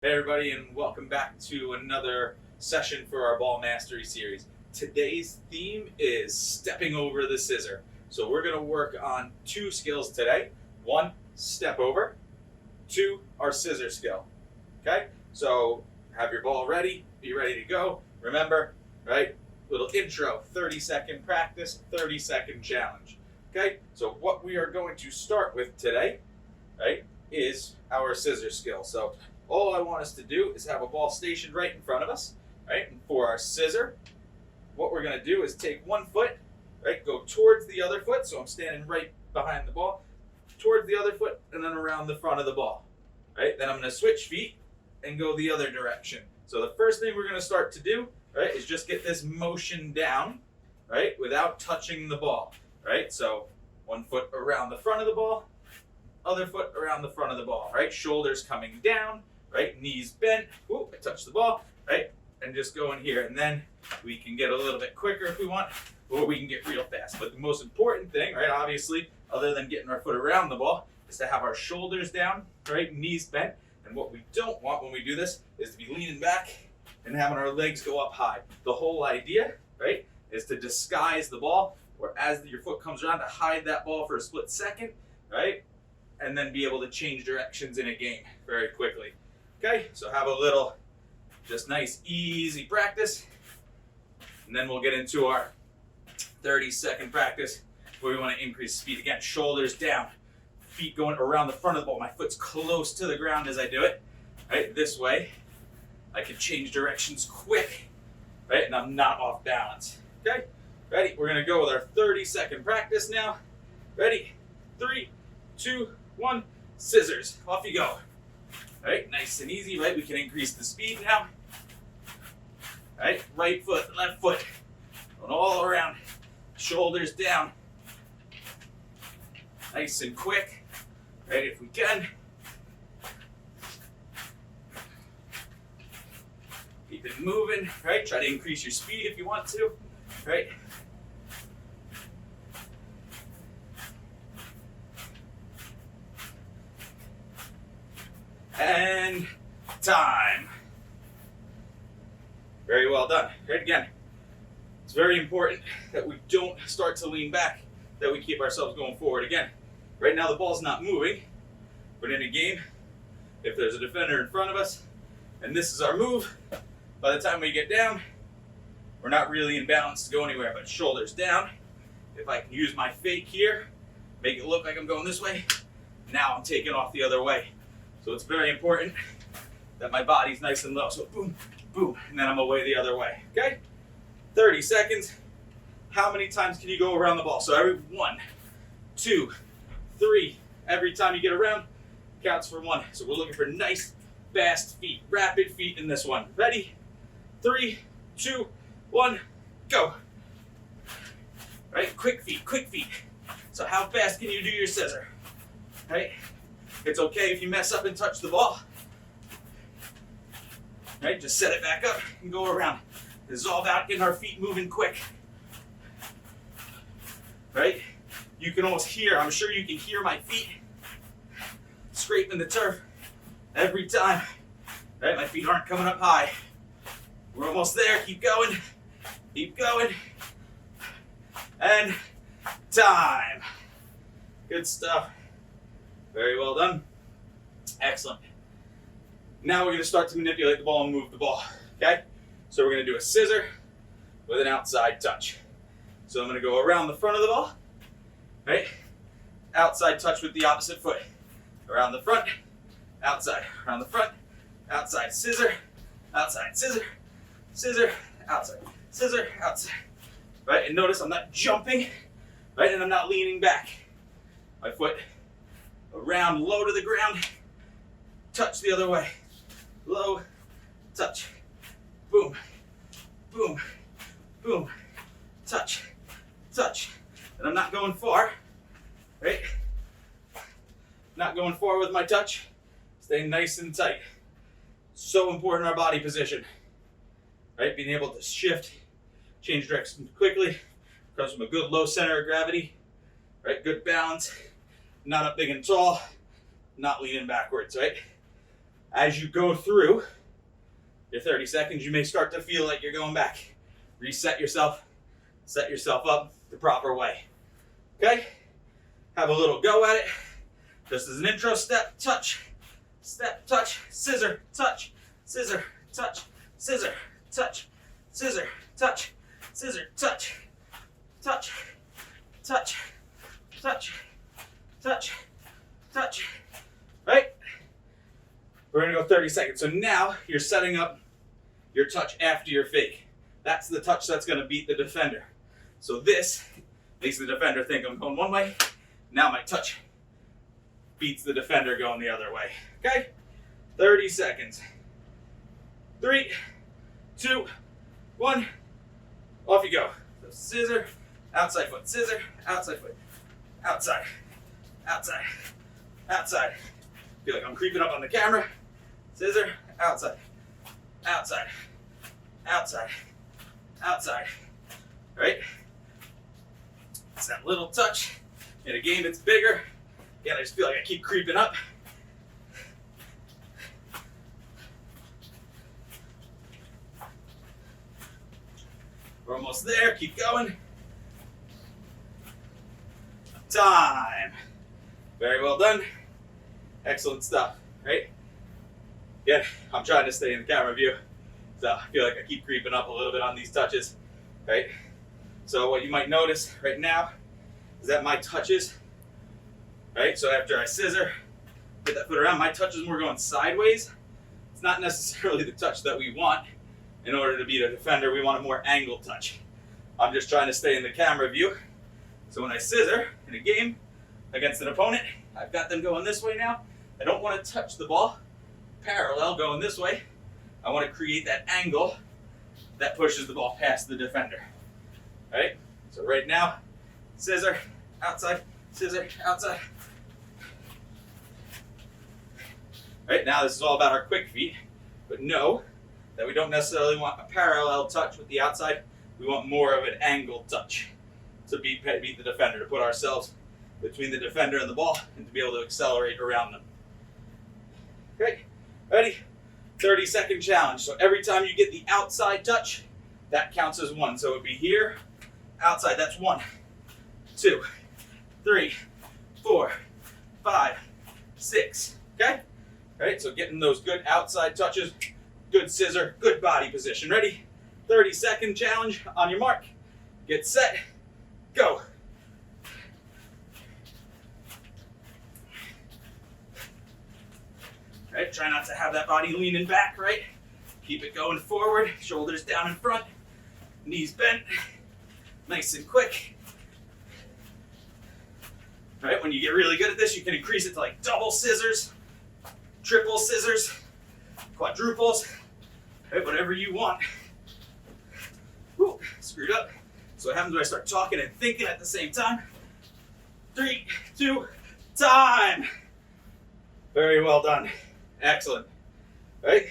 Hey everybody, and welcome back to another session for our ball mastery series. Today's theme is stepping over the scissor. So we're going to work on two skills today. One, step over. Two, our scissor skill. Okay, so have your ball ready, be ready to go. Remember, right, little intro, 30-second practice, 30-second challenge. Okay, so what we are going to start with today, right, is our scissor skill. So all I want us to do is have a ball stationed right in front of us, right? And for our scissor, what we're going to do is take one foot, right? Go towards the other foot, so I'm standing right behind the ball, towards the other foot, and then around the front of the ball, right? Then I'm going to switch feet and go the other direction. So the first thing we're going to start to do, right, is just get this motion down, right, without touching the ball, right? So one foot around the front of the ball, other foot around the front of the ball, right? Shoulders coming down, right? Knees bent. Ooh, I touched the ball, right? And just go in here. And then we can get a little bit quicker if we want, or we can get real fast. But the most important thing, right, obviously, other than getting our foot around the ball, is to have our shoulders down, right? Knees bent. And what we don't want when we do this is to be leaning back and having our legs go up high. The whole idea, right, is to disguise the ball, or as your foot comes around, to hide that ball for a split second, right? And then be able to change directions in a game very quickly. Okay, so have a little, just nice, easy practice. And then we'll get into our 30-second practice where we want to increase speed. Again, shoulders down, feet going around the front of the ball. My foot's close to the ground as I do it. Right, this way, I can change directions quick, right, and I'm not off balance. Okay, ready? We're gonna go with our 30-second practice now. Ready? 3, 2, 1, scissors. Off you go. All right, nice and easy, right? We can increase the speed now. All right, right foot, left foot, going all around, shoulders down. Nice and quick, right, if we can. Keep it moving, right? Try to increase your speed if you want to, right? And time. Very well done. Right, again, it's very important that we don't start to lean back, that we keep ourselves going forward. Again, right now the ball's not moving, but in a game, if there's a defender in front of us and this is our move, by the time we get down, we're not really in balance to go anywhere, but shoulders down. If I can use my fake here, make it look like I'm going this way, now I'm taking off the other way. So it's very important that my body's nice and low. So boom, boom, and then I'm away the other way, okay? 30 seconds. How many times can you go around the ball? So every 1, 2, 3, every time you get around, counts for 1. So we're looking for nice, fast feet, rapid feet in this one. Ready? 3, 2, 1, go. Right, quick feet, quick feet. So how fast can you do your scissor? Right? It's okay if you mess up and touch the ball. Right, just set it back up and go around. This is all about getting our feet moving quick. Right? You can almost hear, I'm sure you can hear my feet scraping the turf every time. Right, my feet aren't coming up high. We're almost there, keep going. Keep going. And time. Good stuff. Very well done. Excellent. Now we're going to start to manipulate the ball and move the ball. Okay? So we're going to do a scissor with an outside touch. So I'm going to go around the front of the ball. Right? Outside touch with the opposite foot. Around the front, outside. Around the front, outside. Scissor, outside. Scissor, scissor, outside. Scissor, outside. Right? And notice I'm not jumping. Right? And I'm not leaning back. My foot around, low to the ground, touch the other way, low, touch, boom, boom, boom, touch, touch. And I'm not going far, right? Not going far with my touch, staying nice and tight. So important our body position, right? Being able to shift, change direction quickly, comes from a good low center of gravity, right? Good balance. Not up big and tall, not leaning backwards, right? As you go through your 30 seconds, you may start to feel like you're going back. Reset yourself, set yourself up the proper way. Okay? Have a little go at it. Just as an intro, step, touch, scissor, touch, scissor, touch, scissor, touch, scissor, touch, scissor, touch, touch, touch, touch, touch, touch. Right? We're gonna go 30 seconds. So now you're setting up your touch after your fake. That's the touch that's gonna beat the defender. So this makes the defender think I'm going one way. Now my touch beats the defender going the other way. Okay? 30 seconds. 3, 2, 1. Off you go. So scissor, outside foot, scissor, outside foot, outside, outside, outside. Feel like I'm creeping up on the camera. Scissor, outside, outside, outside, outside. All right? It's that little touch. In a game that's bigger, again, I just feel like I keep creeping up. We're almost there, keep going. Time. Very well done. Excellent stuff, right? Again, I'm trying to stay in the camera view, so I feel like I keep creeping up a little bit on these touches, right? So what you might notice right now is that my touches, right? So after I scissor, get that foot around, my touch is more going sideways. It's not necessarily the touch that we want. In order to beat a defender, we want a more angled touch. I'm just trying to stay in the camera view. So when I scissor in a game against an opponent, I've got them going this way now. I don't want to touch the ball parallel going this way. I want to create that angle that pushes the ball past the defender. All right? So right now, scissor, outside, scissor, outside. All right, now this is all about our quick feet, but know that we don't necessarily want a parallel touch with the outside. We want more of an angled touch to beat the defender, to put ourselves between the defender and the ball and to be able to accelerate around them. Okay, ready? 30-second challenge. So every time you get the outside touch, that counts as one. So it would be here, outside, that's 1, 2, 3, 4, 5, 6. Okay? All right, so getting those good outside touches, good scissor, good body position. Ready? 30-second challenge. On your mark, get set, go. Right, try not to have that body leaning back, right? Keep it going forward, shoulders down in front, knees bent, nice and quick. All right, when you get really good at this, you can increase it to like double scissors, triple scissors, quadruples, right, whatever you want. Whew, screwed up. So what happens when I start talking and thinking at the same time? 3, 2, time. Very well done. Excellent. Right?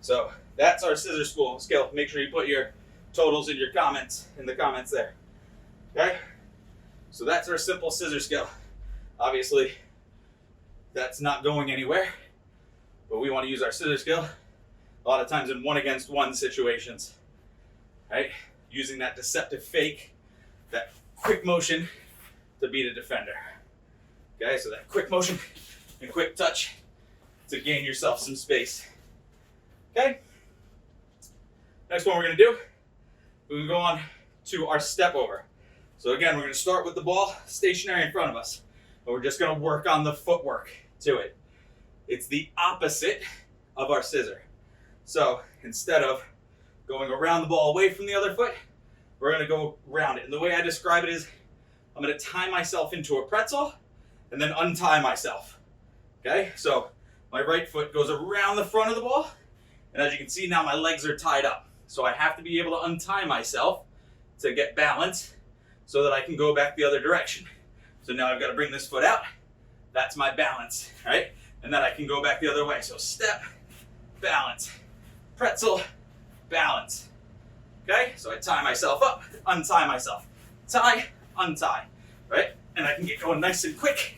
So that's our scissor skill. Make sure you put your totals in the comments there. Okay? So that's our simple scissor skill. Obviously, that's not going anywhere, but we want to use our scissor skill a lot of times in 1-against-1 situations. Right? Using that deceptive fake, that quick motion to beat a defender. Okay, so that quick motion and quick touch to gain yourself some space. Okay? Next one we're going to do, we're going to go on to our step over. So again, we're going to start with the ball stationary in front of us, but we're just going to work on the footwork to it. It's the opposite of our scissor. So instead of going around the ball away from the other foot, we're going to go around it. And the way I describe it is, I'm going to tie myself into a pretzel and then untie myself. Okay? So my right foot goes around the front of the ball, and as you can see now my legs are tied up. So I have to be able to untie myself to get balance so that I can go back the other direction. So now I've got to bring this foot out. That's my balance, right? And then I can go back the other way. So step, balance, pretzel, balance. Okay? So I tie myself up, untie myself. Tie, untie, right? And I can get going nice and quick.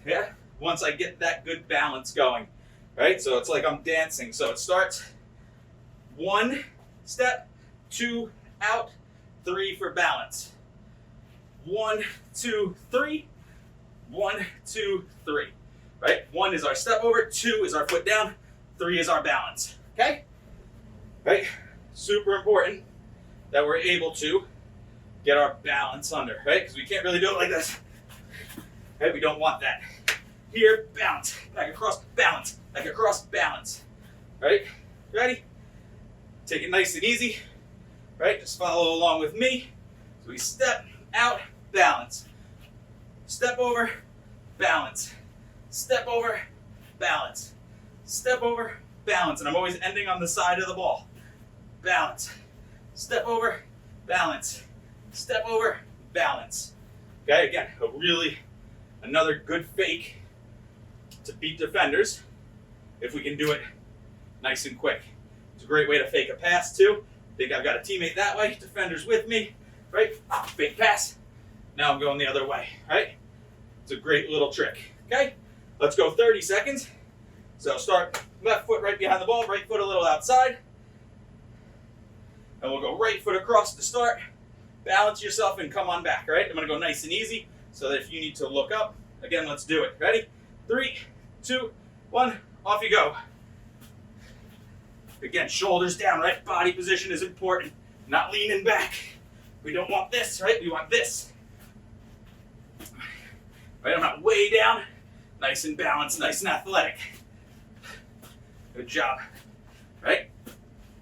Yeah? once I get that good balance going, right? So it's like I'm dancing. So it starts 1 step, 2 out, 3 for balance. 1, 2, 3. 1, 2, 3. Right? 1 is our step over, 2 is our foot down, 3 is our balance. Okay? Right? Super important that we're able to get our balance under, right? Because we can't really do it like this. Right? We don't want that. Here, balance. Back across, balance. Back across, balance. Right? Ready? Take it nice and easy. Right? Just follow along with me. So we step out, balance. Step over, balance. Step over, balance. Step over, balance. And I'm always ending on the side of the ball. Balance. Step over, balance. Step over, balance. Okay, again, another good fake to beat defenders if we can do it nice and quick. It's a great way to fake a pass too. Think I've got a teammate that way, defender's with me, right? Fake pass. Now I'm going the other way, right? It's a great little trick, okay? Let's go 30 seconds. So start left foot right behind the ball, right foot a little outside. And we'll go right foot across to start. Balance yourself and come on back, right? I'm gonna go nice and easy so that if you need to look up, again, let's do it. Ready? 3, 2, 1, off you go. Again, shoulders down, right? Body position is important. Not leaning back. We don't want this, right? We want this. Right, I'm not way down. Nice and balanced, nice and athletic. Good job. Right?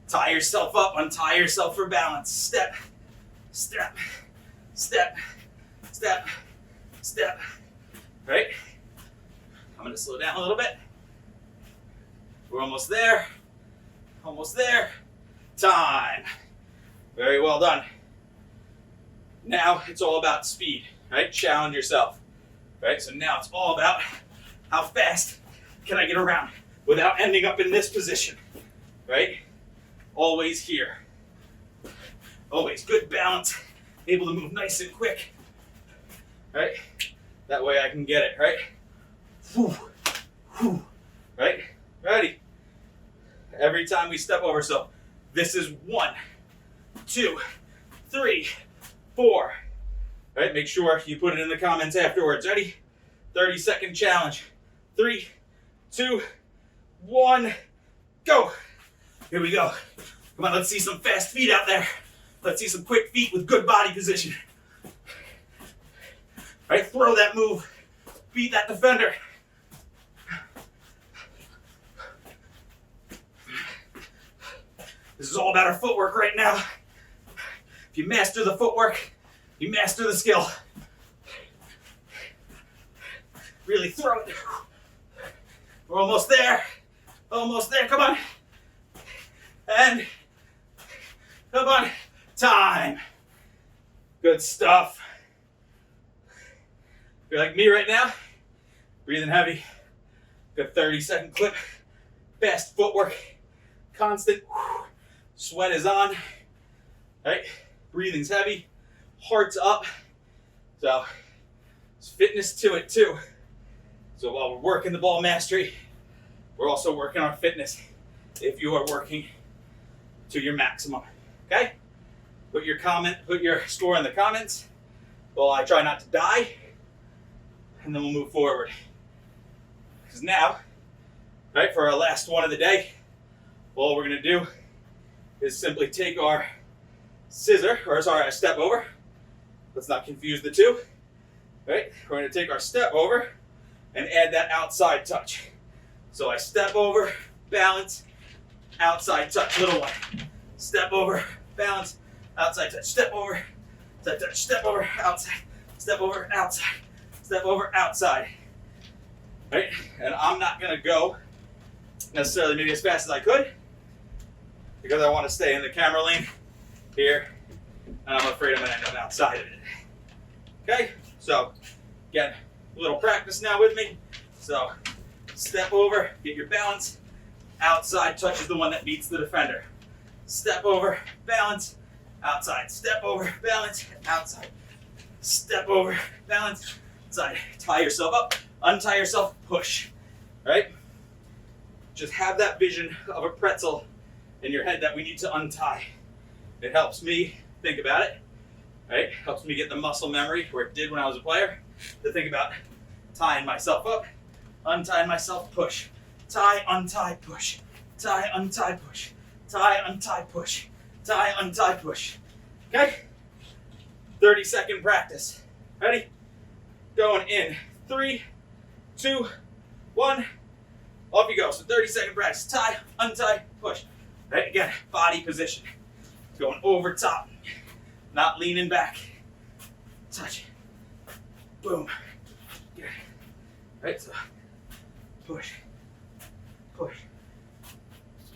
Tie yourself up, untie yourself for balance. Step, step, step, step, step. Right? I'm gonna slow down a little bit. We're almost there. Almost there. Time. Very well done. Now it's all about speed, right? Challenge yourself. Right? So now it's all about how fast can I get around without ending up in this position, right? Always here. Always good balance, able to move nice and quick, right? That way I can get it, right? Whew. Whew. Right? Ready? Every time we step over, so this is 1, 2, 3, 4. Right? Make sure you put it in the comments afterwards. Ready? 30-second challenge. 3, 2, 1, go. Here we go. Come on, let's see some fast feet out there. Let's see some quick feet with good body position. Right? Throw that move. Beat that defender. This is all about our footwork right now. If you master the footwork, you master the skill. Really throw it. We're almost there. Almost there. Come on. And come on. Time. Good stuff. If you're like me right now, breathing heavy, good 30-second clip, fast footwork, constant. Sweat is on. Right? Breathing's heavy. Heart's up. So there's fitness to it too. So while we're working the ball mastery, we're also working on fitness if you are working to your maximum. Okay? Put your score in the comments. Well, I try not to die. And then we'll move forward. Because now, right, for our last one of the day, all we're gonna do is simply take our step over. Let's not confuse the two. Right? We're going to take our step over and add that outside touch. So I step over, balance, outside touch, little one. Step over, balance, outside touch. Step over, outside touch. Step over, outside. Step over, outside. Step over, outside. Right? And I'm not going to go necessarily maybe as fast as I could because I want to stay in the camera lane here. And I'm afraid I'm going to end up outside of it. Okay, so again, a little practice now with me. So step over, get your balance. Outside touch is the one that beats the defender. Step over, balance, outside. Step over, balance, outside. Step over, balance, outside. Tie yourself up, untie yourself, push, right? Just have that vision of a pretzel in your head that we need to untie. It helps me think about it, right? Helps me get the muscle memory where it did when I was a player to think about tying myself up, untying myself, push, tie, untie, push, tie, untie, push, tie, untie, push, tie, untie, push. Okay? 30-second practice. Ready? Going in 3, 2, 1. Off you go. So 30-second practice. Tie, untie, push. Right? Again, body position. Going over top. Not leaning back. Touch. Boom. Good. Right? So push. Push.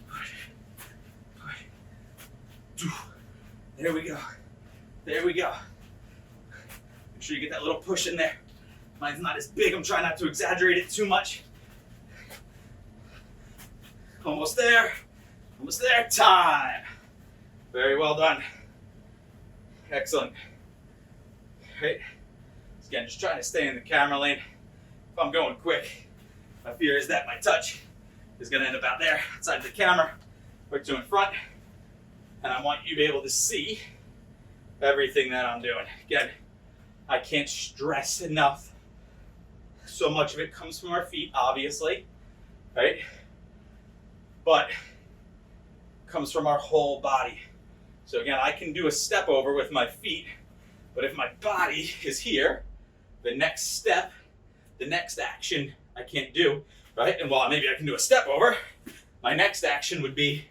Push. Push. There we go. There we go. Make sure you get that little push in there. Mine's not as big. I'm trying not to exaggerate it too much. Almost there. Almost there. Time. Very well done. Excellent. Right. Again, just trying to stay in the camera lane. If I'm going quick, my fear is that my touch is going to end up out there, outside the camera, quick to in front. And I want you to be able to see everything that I'm doing. Again, I can't stress enough. So much of it comes from our feet, obviously, right? But comes from our whole body. So again, I can do a step over with my feet, but if my body is here, the next step, the next action I can't do, right? And while maybe I can do a step over, my next action would be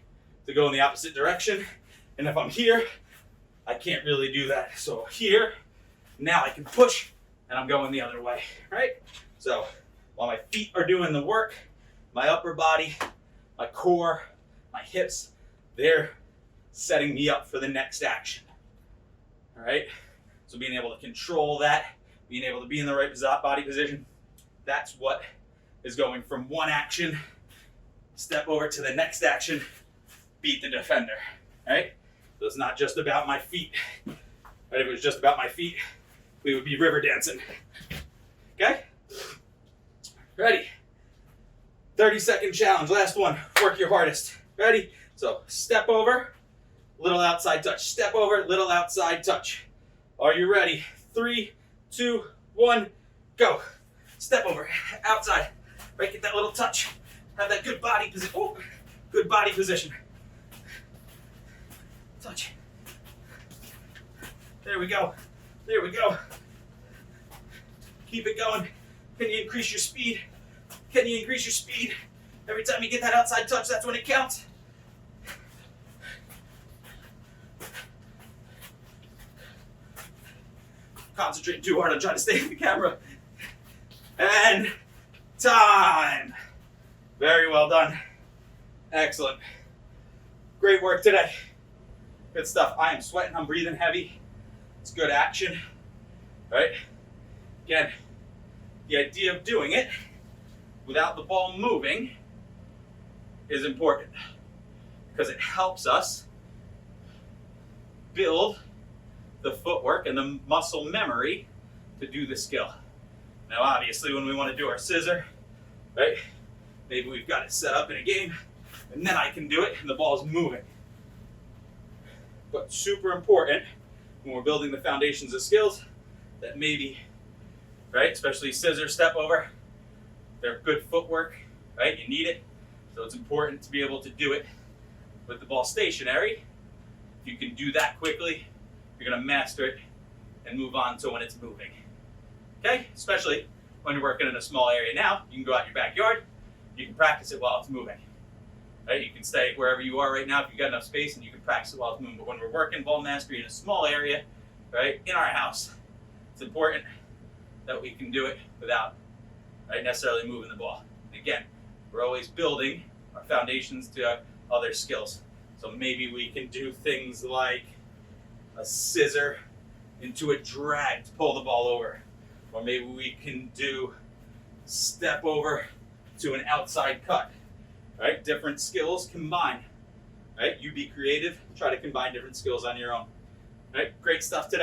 to go in the opposite direction. And if I'm here, I can't really do that. So here, now I can push and I'm going the other way, right? So while my feet are doing the work, my upper body, my core, my hips, they're setting me up for the next action, all right? So being able to control that, being able to be in the right body position, that's what is going from one action, step over to the next action, beat the defender, right? So it's not just about my feet. Right? If it was just about my feet, we would be river dancing. Okay? Ready? 30-second challenge. Last one. Work your hardest. Ready? So step over, little outside touch. Step over, little outside touch. Are you ready? 3, 2, 1, go. Step over, outside. Right, get that little touch. Have that good body position. Oh, good body position. Touch. There we go. There we go. Keep it going. Can you increase your speed? Can you increase your speed? Every time you get that outside touch, that's when it counts. Concentrating too hard on trying to stay in the camera. And time. Very well done. Excellent. Great work today. Good stuff. I am sweating. I'm breathing heavy. It's good action. Right? Again, the idea of doing it without the ball moving is important because it helps us build the footwork and the muscle memory to do the skill. Now, obviously, when we want to do our scissor, right, maybe we've got it set up in a game, and then I can do it, and the ball's moving. But super important when we're building the foundations of skills that maybe, right, especially scissor, step over, they're good footwork, right? You need it. So it's important to be able to do it with the ball stationary. If you can do that quickly, you're going to master it and move on to when it's moving. Okay? Especially when you're working in a small area now, you can go out your backyard, you can practice it while it's moving. Right? You can stay wherever you are right now if you've got enough space and you can practice it while it's moving. But when we're working ball mastery in a small area, right, in our house, it's important that we can do it without, right, necessarily moving the ball. And again, we're always building our foundations to other skills. So maybe we can do things like a scissor into a drag to pull the ball over. Or maybe we can do step over to an outside cut. Right? Different skills combined. Right? You be creative, try to combine different skills on your own. Right? Great stuff today.